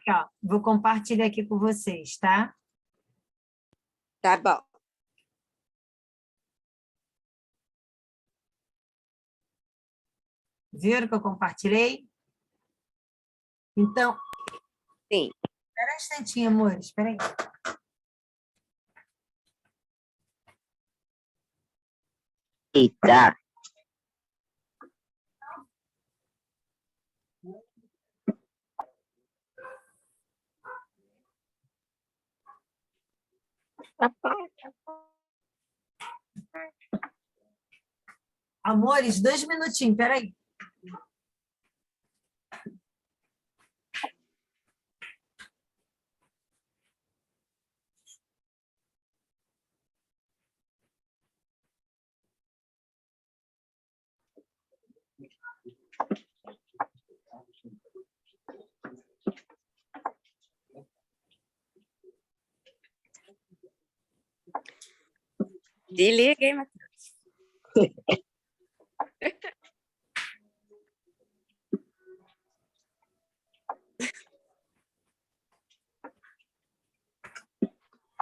Ó, vou compartilhar aqui com vocês, tá? Tá bom. Viram que eu compartilhei? Então, Sim. espera um instantinho, amores, espera aí. Eita. Amores, 2 minutinhos, espera aí. Se liga, hein, Matheus?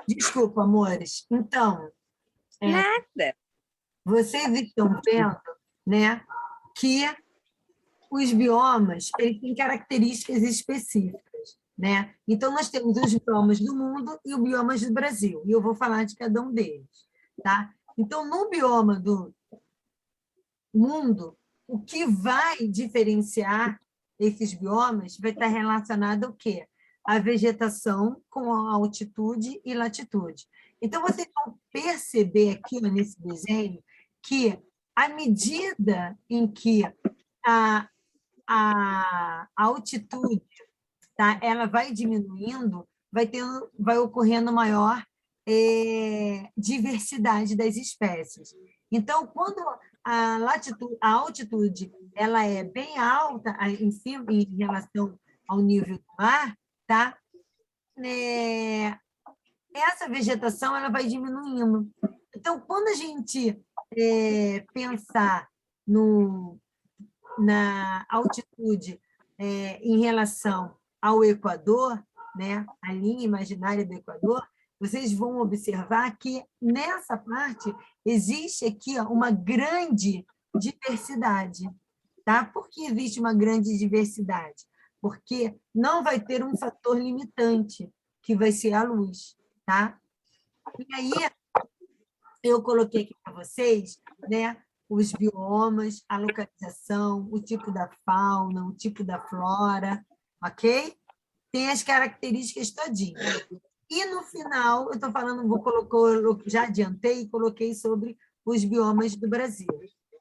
Desculpa, amores. Então, Nada. vocês estão vendo, né, que os biomas eles têm características específicas, né? Então, nós temos os biomas do mundo e os biomas do Brasil, e eu vou falar de cada um deles, tá? Então, no bioma do mundo, o que vai diferenciar esses biomas vai estar relacionado ao quê? A vegetação com a altitude e latitude. Então, vocês vão perceber aqui nesse desenho que, à medida em que a altitude, tá, ela vai diminuindo, vai ocorrendo maior diversidade das espécies. Então, quando a altitude ela é bem alta em relação ao nível do mar, tá? Essa vegetação ela vai diminuindo. Então, quando a gente pensar na altitude em relação ao Equador, né, a linha imaginária do Equador, vocês vão observar que nessa parte existe aqui uma grande diversidade. Tá? Por que existe uma grande diversidade? Porque não vai ter um fator limitante, que vai ser a luz. Tá? E aí, eu coloquei aqui para vocês, né, os biomas, a localização, o tipo da fauna, o tipo da flora, ok? Tem as características todinhas. E, no final, eu estou falando, já adiantei e coloquei sobre os biomas do Brasil.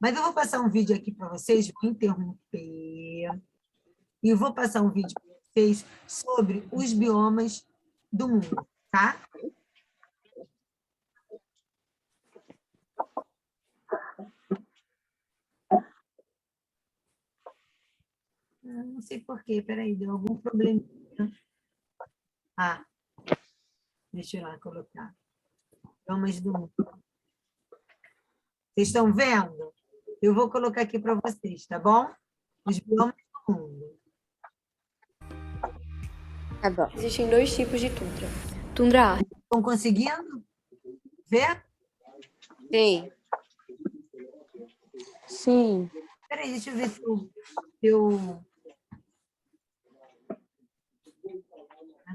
Mas eu vou passar um vídeo aqui para vocês, vou interromper, e vou passar um vídeo para vocês sobre os biomas do mundo, tá? Não sei por quê, peraí, deu algum probleminha. Deixa eu lá colocar. Biomas do mundo. Vocês estão vendo? Eu vou colocar aqui para vocês, tá bom? Os biomas do mundo. Tá bom. Existem 2 tipos de tundra. Tundra ártica. Estão conseguindo ver? Sim. Sim. Peraí, deixa eu ver se eu...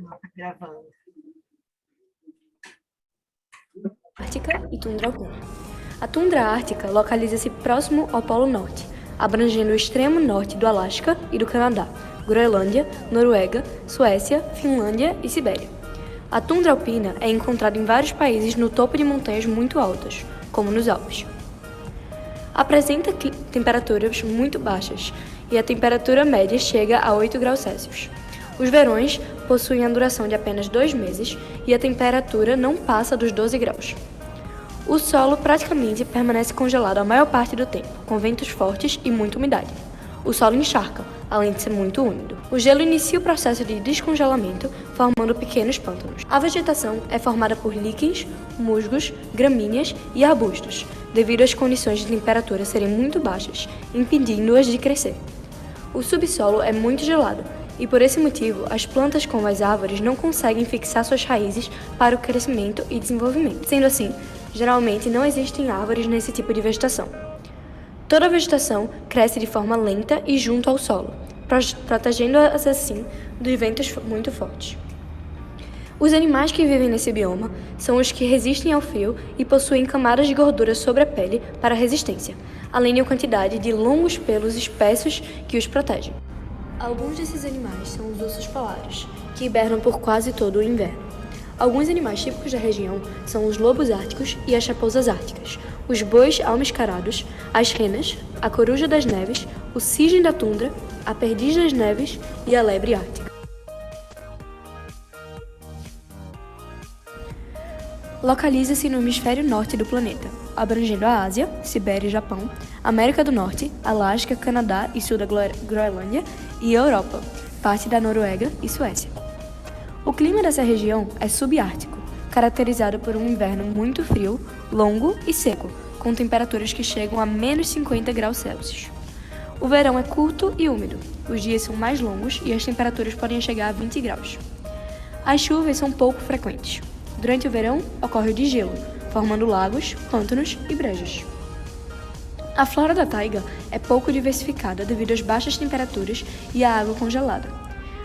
não, está gravando. Ártica e tundra alpina. A tundra ártica localiza-se próximo ao Polo Norte, abrangendo o extremo norte do Alasca e do Canadá, Groenlândia, Noruega, Suécia, Finlândia e Sibéria. A tundra alpina é encontrada em vários países no topo de montanhas muito altas, como nos Alpes. Apresenta temperaturas muito baixas e a temperatura média chega a 8 graus Celsius. Os verões possuem a duração de apenas 2 meses e a temperatura não passa dos 12 graus. O solo praticamente permanece congelado a maior parte do tempo, com ventos fortes e muita umidade. O solo encharca, além de ser muito úmido. O gelo inicia o processo de descongelamento, formando pequenos pântanos. A vegetação é formada por líquens, musgos, gramíneas e arbustos, devido às condições de temperatura serem muito baixas, impedindo-as de crescer. O subsolo é muito gelado e por esse motivo as plantas como as árvores não conseguem fixar suas raízes para o crescimento e desenvolvimento. Sendo assim, geralmente não existem árvores nesse tipo de vegetação. Toda a vegetação cresce de forma lenta e junto ao solo, protegendo-as assim dos ventos muito fortes. Os animais que vivem nesse bioma são os que resistem ao frio e possuem camadas de gordura sobre a pele para resistência, além de uma quantidade de longos pelos espessos que os protegem. Alguns desses animais são os ursos polares, que hibernam por quase todo o inverno. Alguns animais típicos da região são os lobos árticos e as raposas árticas, os bois almascarados, as renas, a coruja das neves, o cisne da tundra, a perdiz das neves e a lebre ártica. Localiza-se no hemisfério norte do planeta, abrangendo a Ásia, Sibéria e Japão, América do Norte, Alasca, Canadá e sul da Groenlândia e Europa, parte da Noruega e Suécia. O clima dessa região é subártico, caracterizado por um inverno muito frio, longo e seco, com temperaturas que chegam a menos 50 graus Celsius. O verão é curto e úmido, os dias são mais longos e as temperaturas podem chegar a 20 graus. As chuvas são pouco frequentes. Durante o verão, ocorre o degelo, formando lagos, pântanos e brejas. A flora da taiga é pouco diversificada devido às baixas temperaturas e à água congelada.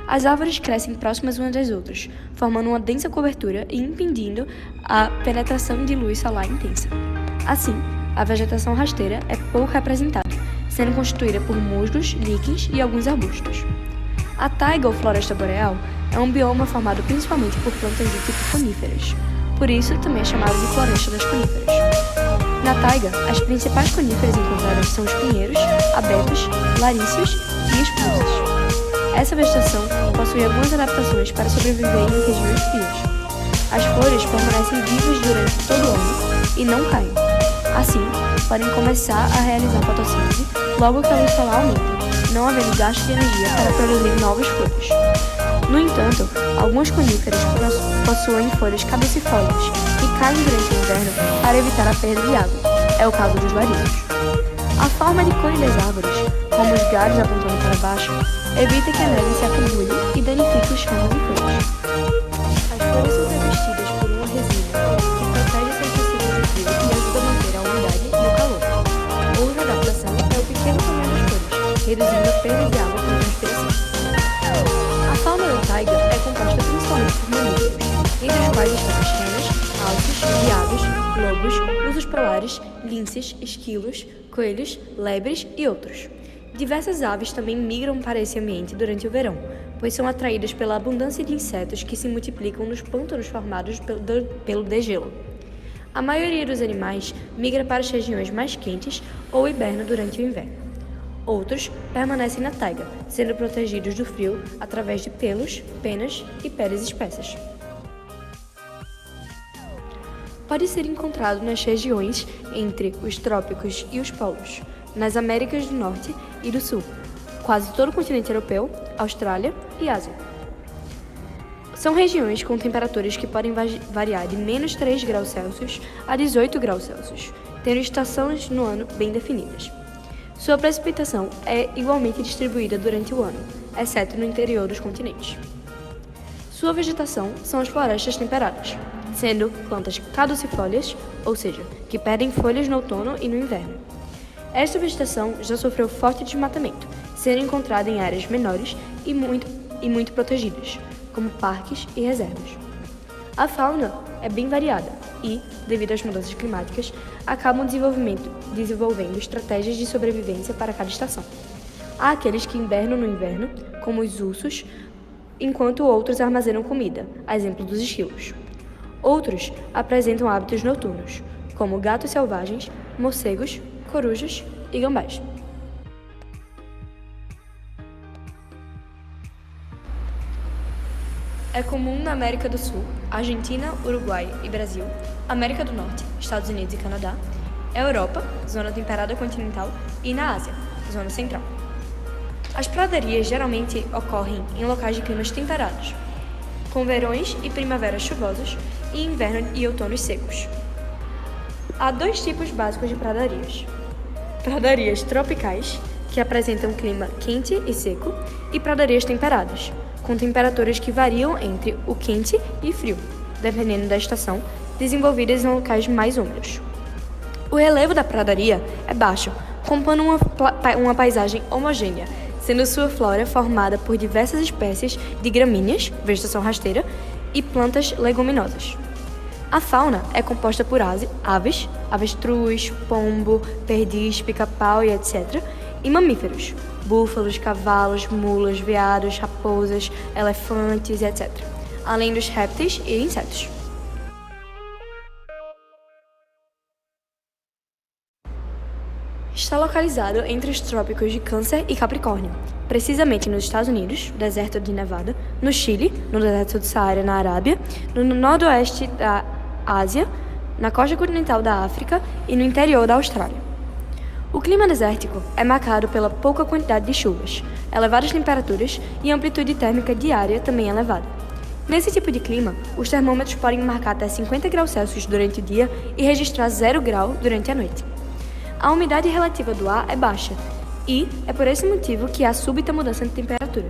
As árvores crescem próximas umas das outras, formando uma densa cobertura e impedindo a penetração de luz solar intensa. Assim, a vegetação rasteira é pouco representada, sendo constituída por musgos, líquens e alguns arbustos. A taiga ou floresta boreal é um bioma formado principalmente por plantas do tipo coníferas, por isso também é chamado de floresta das coníferas. Na taiga, as principais coníferas encontradas são os pinheiros, abetos, laríceos e espuzes. Essa vegetação possui algumas adaptações para sobreviver em regiões frias. As flores permanecem vivas durante todo o ano e não caem. Assim, podem começar a realizar fotossíntese logo que a luz solar aumenta, não havendo gasto de energia para produzir novas folhas. No entanto, algumas coníferas possuem folhas caducifólias que caem durante o inverno para evitar a perda de água. É o caso dos laríceos. A forma de cone das árvores, como os galhos apontando para baixo, evita que a neve se acumule e danifique os ramos e folhas. As folhas são revestidas por uma resina que protege seus tecidos do frio e ajuda a manter a umidade e o calor. Outra adaptação é o pequeno tamanho das folhas, reduzindo a perda de água com transpiração. A fauna da taiga é composta principalmente por mamíferos, entre os quais estão as renas, alces, veados, lobos, ursos polares, linces, esquilos, coelhos, lebres e outros. Diversas aves também migram para esse ambiente durante o verão, pois são atraídas pela abundância de insetos que se multiplicam nos pântanos formados pelo degelo. A maioria dos animais migra para as regiões mais quentes ou hiberna durante o inverno. Outros permanecem na taiga, sendo protegidos do frio através de pelos, penas e peles espessas. Pode ser encontrado nas regiões entre os trópicos e os polos, nas Américas do Norte e do Sul, quase todo o continente europeu, Austrália e Ásia. São regiões com temperaturas que podem variar de menos 3 graus Celsius a 18 graus Celsius, tendo estações no ano bem definidas. Sua precipitação é igualmente distribuída durante o ano, exceto no interior dos continentes. Sua vegetação são as florestas temperadas, sendo plantas caducifólias, ou seja, que perdem folhas no outono e no inverno. Esta vegetação já sofreu forte desmatamento, sendo encontrada em áreas menores e muito protegidas, como parques e reservas. A fauna é bem variada e, devido às mudanças climáticas, acabam desenvolvendo estratégias de sobrevivência para cada estação. Há aqueles que hibernam no inverno, como os ursos, enquanto outros armazenam comida, a exemplo dos esquilos. Outros apresentam hábitos noturnos, como gatos selvagens, morcegos, corujas e gambás. É comum na América do Sul, Argentina, Uruguai e Brasil, América do Norte, Estados Unidos e Canadá, Europa, zona temperada continental, e na Ásia, zona central. As pradarias geralmente ocorrem em locais de climas temperados, com verões e primaveras chuvosos e inverno e outonos secos. Há dois tipos básicos de pradarias: pradarias tropicais, que apresentam um clima quente e seco, e pradarias temperadas, com temperaturas que variam entre o quente e frio, dependendo da estação, desenvolvidas em locais mais úmidos. O relevo da pradaria é baixo, compondo uma paisagem homogênea, sendo sua flora formada por diversas espécies de gramíneas, vegetação rasteira, e plantas leguminosas. A fauna é composta por aves, avestruz, pombo, perdiz, pica-pau e etc., e mamíferos, búfalos, cavalos, mulas, veados, raposas, elefantes e etc., além dos répteis e insetos. Está localizado entre os trópicos de Câncer e Capricórnio, precisamente nos Estados Unidos, deserto de Nevada, no Chile, no deserto do Saara, na Arábia, no noroeste da Ásia, na costa continental da África e no interior da Austrália. O clima desértico é marcado pela pouca quantidade de chuvas, elevadas temperaturas e amplitude térmica diária também elevada. Nesse tipo de clima, os termômetros podem marcar até 50 graus Celsius durante o dia e registrar 0 grau durante a noite. A umidade relativa do ar é baixa e é por esse motivo que há súbita mudança de temperatura.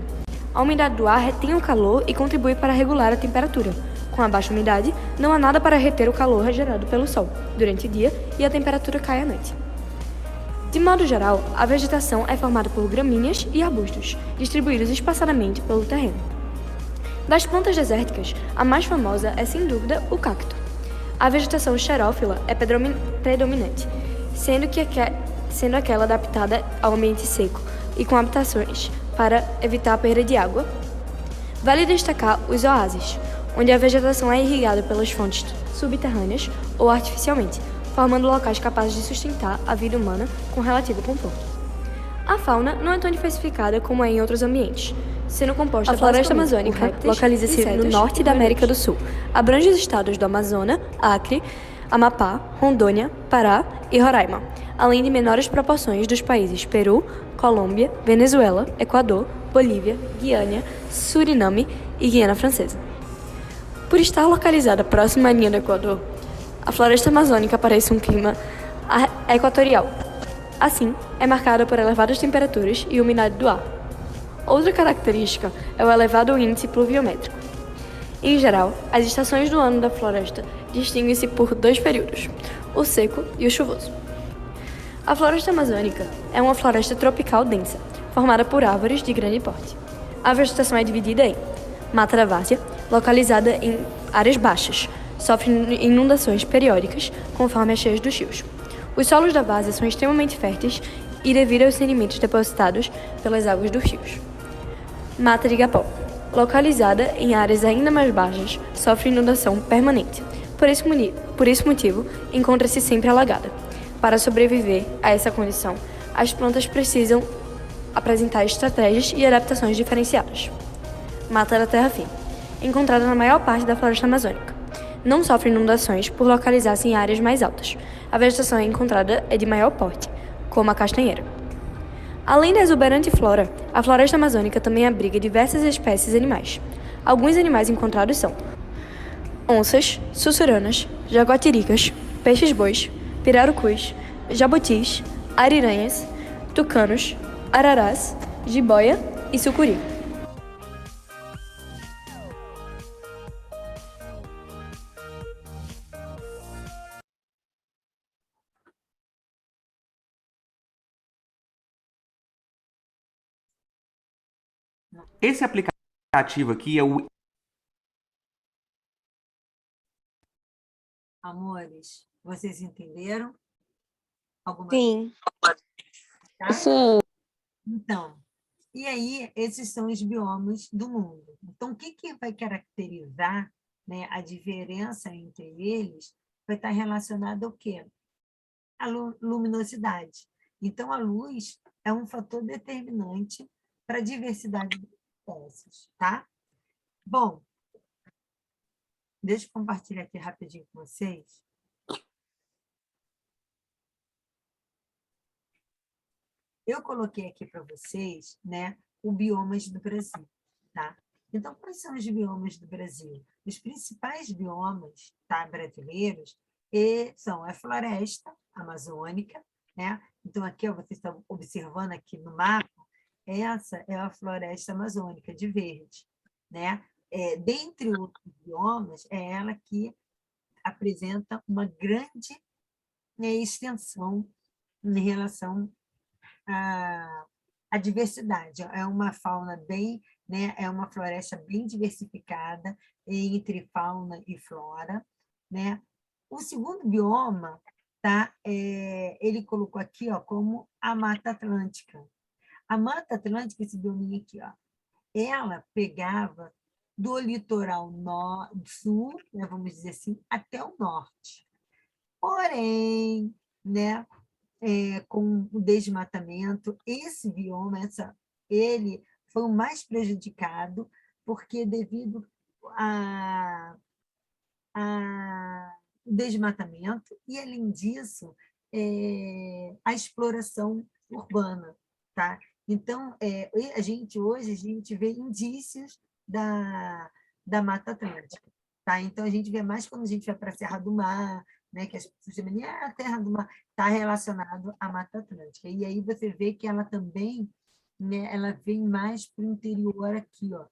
A umidade do ar retém o calor e contribui para regular a temperatura. Com a baixa umidade, não há nada para reter o calor gerado pelo sol durante o dia e a temperatura cai à noite. De modo geral, a vegetação é formada por gramíneas e arbustos, distribuídos espaçadamente pelo terreno. Das plantas desérticas, a mais famosa é sem dúvida o cacto. A vegetação xerófila é predominante, sendo aquela adaptada ao ambiente seco e com habitações para evitar a perda de água. Vale destacar os oásis, onde a vegetação é irrigada pelas fontes subterrâneas ou artificialmente, formando locais capazes de sustentar a vida humana com relativo conforto. A fauna não é tão diversificada como é em outros ambientes, sendo composta a floresta amazônica localiza-se no norte da América do Sul, abrange os estados do Amazonas, Acre, Amapá, Rondônia, Pará e Roraima, além de menores proporções dos países Peru, Colômbia, Venezuela, Equador, Bolívia, Guiana, Suriname e Guiana Francesa. Por estar localizada próxima à linha do Equador, a floresta amazônica parece um clima equatorial. Assim, é marcada por elevadas temperaturas e umidade do ar. Outra característica é o elevado índice pluviométrico. Em geral, as estações do ano da floresta distinguem-se por 2 períodos, o seco e o chuvoso. A floresta amazônica é uma floresta tropical densa, formada por árvores de grande porte. A vegetação é dividida em mata da várzea, localizada em áreas baixas, sofre inundações periódicas conforme as cheias dos rios. Os solos da várzea são extremamente férteis e devido aos sedimentos depositados pelas águas dos rios. Mata de Igapó, localizada em áreas ainda mais baixas, sofre inundação permanente. Por esse motivo, encontra-se sempre alagada. Para sobreviver a essa condição, as plantas precisam apresentar estratégias e adaptações diferenciadas. Mata da terra firme, encontrada na maior parte da floresta amazônica. Não sofre inundações por localizar-se em áreas mais altas. A vegetação encontrada é de maior porte, como a castanheira. Além da exuberante flora, a floresta amazônica também abriga diversas espécies animais. Alguns animais encontrados são onças, sussuranas, jaguatiricas, peixes-bois, pirarucus, jabutis, ariranhas, tucanos, ararás, jiboia e sucuri. Esse aplicativo aqui é o... Amores, vocês entenderam? Alguma Sim. tá? Sim. Então, e aí, esses são os biomas do mundo. Então, o que vai caracterizar, né, a diferença entre eles vai estar relacionado ao quê? A luminosidade. Então, a luz é um fator determinante para a diversidade de espécies, tá? Bom, deixa eu compartilhar aqui rapidinho com vocês. Eu coloquei aqui para vocês, né, o biomas do Brasil, tá? Então, quais são os biomas do Brasil? Os principais biomas, tá, brasileiros são a floresta amazônica, né, Então, aqui, ó, vocês estão observando aqui no mapa, essa é a floresta amazônica de verde, né? Dentre outros biomas, é ela que apresenta uma grande, né, extensão em relação à diversidade. É uma fauna bem, né, é uma floresta bem diversificada entre fauna e flora, né? O segundo bioma, tá? Ele colocou aqui, ó, como a Mata Atlântica. A Mata Atlântica, esse biominho aqui, ó, ela pegava do litoral sul, né, vamos dizer assim, até o norte. Porém, né, com o desmatamento, esse bioma, ele foi o mais prejudicado, porque devido ao desmatamento e, além disso, a exploração urbana. Tá? Então, hoje a gente vê indícios da Mata Atlântica. Tá? Então, a gente vê mais quando a gente vai para a Serra do Mar, né, que as pessoas dizem, a Terra do Mar está relacionado à Mata Atlântica. E aí você vê que ela também, né, ela vem mais para o interior aqui, ó,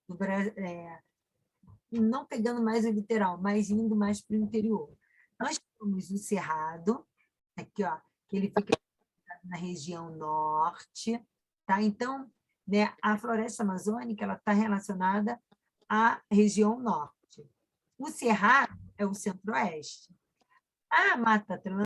do Brasil, não pegando mais o literal, mas indo mais para o interior. Nós temos o Cerrado, aqui, ó, que ele fica na região norte, tá? Então, né, a floresta amazônica ela está relacionada à região norte. O Cerrado é o centro-oeste. A Mata Atlântica